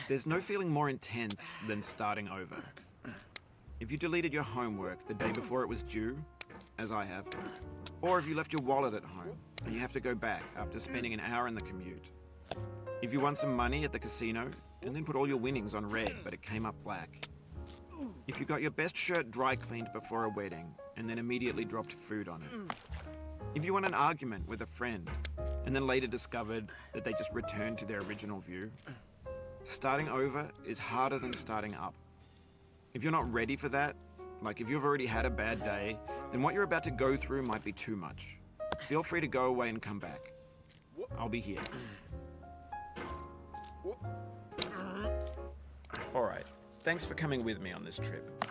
There's no feeling more intense than starting over. If you deleted your homework the day before it was due, as I have, or if you left your wallet at home and you have to go back after spending an hour in the commute. If you won some money at the casino and then put all your winnings on red but it came up black. If you got your best shirt dry cleaned before a wedding and then immediately dropped food on it. If you won an argument with a friend and then later discovered that they just returned to their original view. Starting over is harder than starting up. If you're not ready for that, like if you've already had a bad day, then what you're about to go through might be too much. Feel free to go away and come back. I'll be here. Alright, thanks for coming with me on this trip.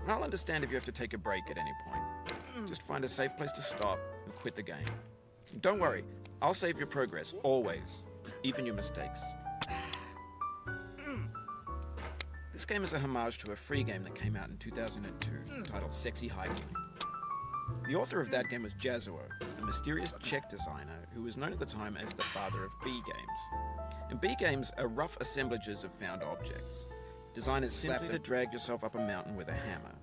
I'll understand if you have to take a break at any point. Just find a safe place to stop and quit the game. Don't worry, I'll save your progress, always, even your mistakes. This game is a homage to a free game that came out in 2002 titled Sexy Hiking. The author of that game was Jazuo, a mysterious Czech designer who was known at the time as the father of B games. And B games are rough assemblages of found objects, designed simply to drag yourself up a mountain with a hammer.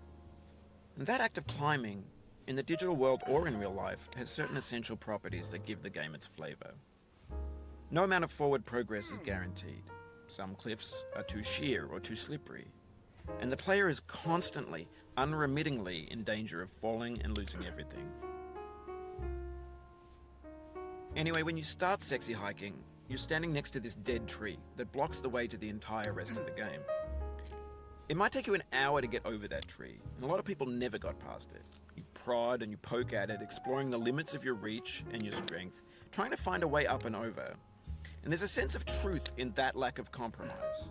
And that act of climbing, in the digital world or in real life, has certain essential properties that give the game its flavor. No amount of forward progress is guaranteed. Some cliffs are too sheer or too slippery, and the player is constantly, unremittingly in danger of falling and losing everything. Anyway, when you start Sexy Hiking, you're standing next to this dead tree that blocks the way to the entire rest of the game. It might take you an hour to get over that tree, and a lot of people never got past it. You prod and you poke at it, exploring the limits of your reach and your strength, trying to find a way up and over. And there's a sense of truth in that lack of compromise.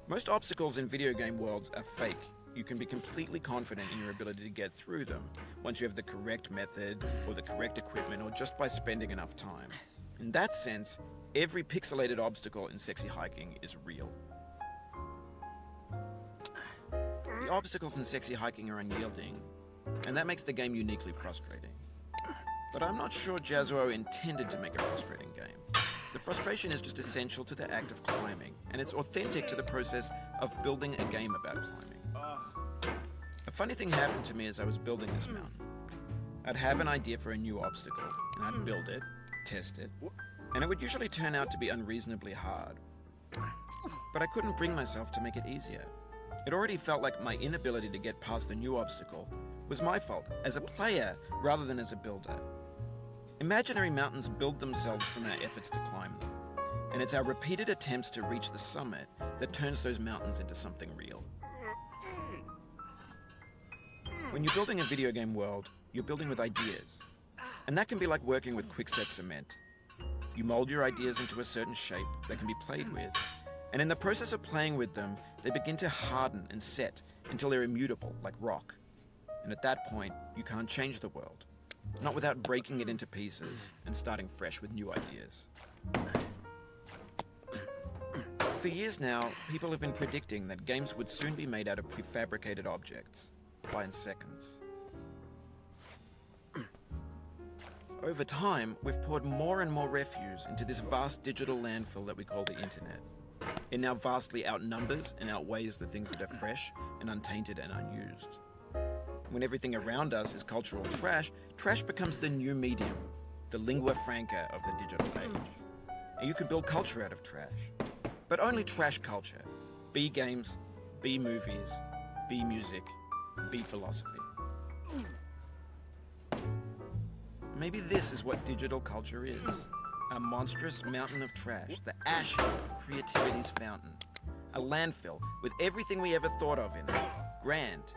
Most obstacles in video game worlds are fake. You can be completely confident in your ability to get through them once you have the correct method or the correct equipment or just by spending enough time. In that sense, every pixelated obstacle in Sexy Hiking is real. The obstacles in Sexy Hiking are unyielding, and that makes the game uniquely frustrating. But I'm not sure Jazuo intended to make a frustrating game. The frustration is just essential to the act of climbing, and it's authentic to the process of building a game about climbing. A funny thing happened to me as I was building this mountain. I'd have an idea for a new obstacle, and I'd build it, test it, and it would usually turn out to be unreasonably hard. But I couldn't bring myself to make it easier. It already felt like my inability to get past the new obstacle was my fault as a player rather than as a builder. Imaginary mountains build themselves from our efforts to climb them, and it's our repeated attempts to reach the summit that turns those mountains into something real. When you're building a video game world, you're building with ideas, and that can be like working with quickset cement. You mold your ideas into a certain shape that can be played with, and in the process of playing with them, they begin to harden and set until they're immutable, like rock. And at that point, you can't change the world. Not without breaking it into pieces and starting fresh with new ideas. For years now, people have been predicting that games would soon be made out of prefabricated objects, by in seconds. Over time, we've poured more and more refuse into this vast digital landfill that we call the internet. It now vastly outnumbers and outweighs the things that are fresh and untainted and unused. When everything around us is cultural trash, trash becomes the new medium, the lingua franca of the digital age. And you can build culture out of trash. But only trash culture. B games, B movies, B music, B philosophy. Maybe this is what digital culture is. A monstrous mountain of trash, the ash heap of creativity's fountain. A landfill with everything we ever thought of in it. Grand,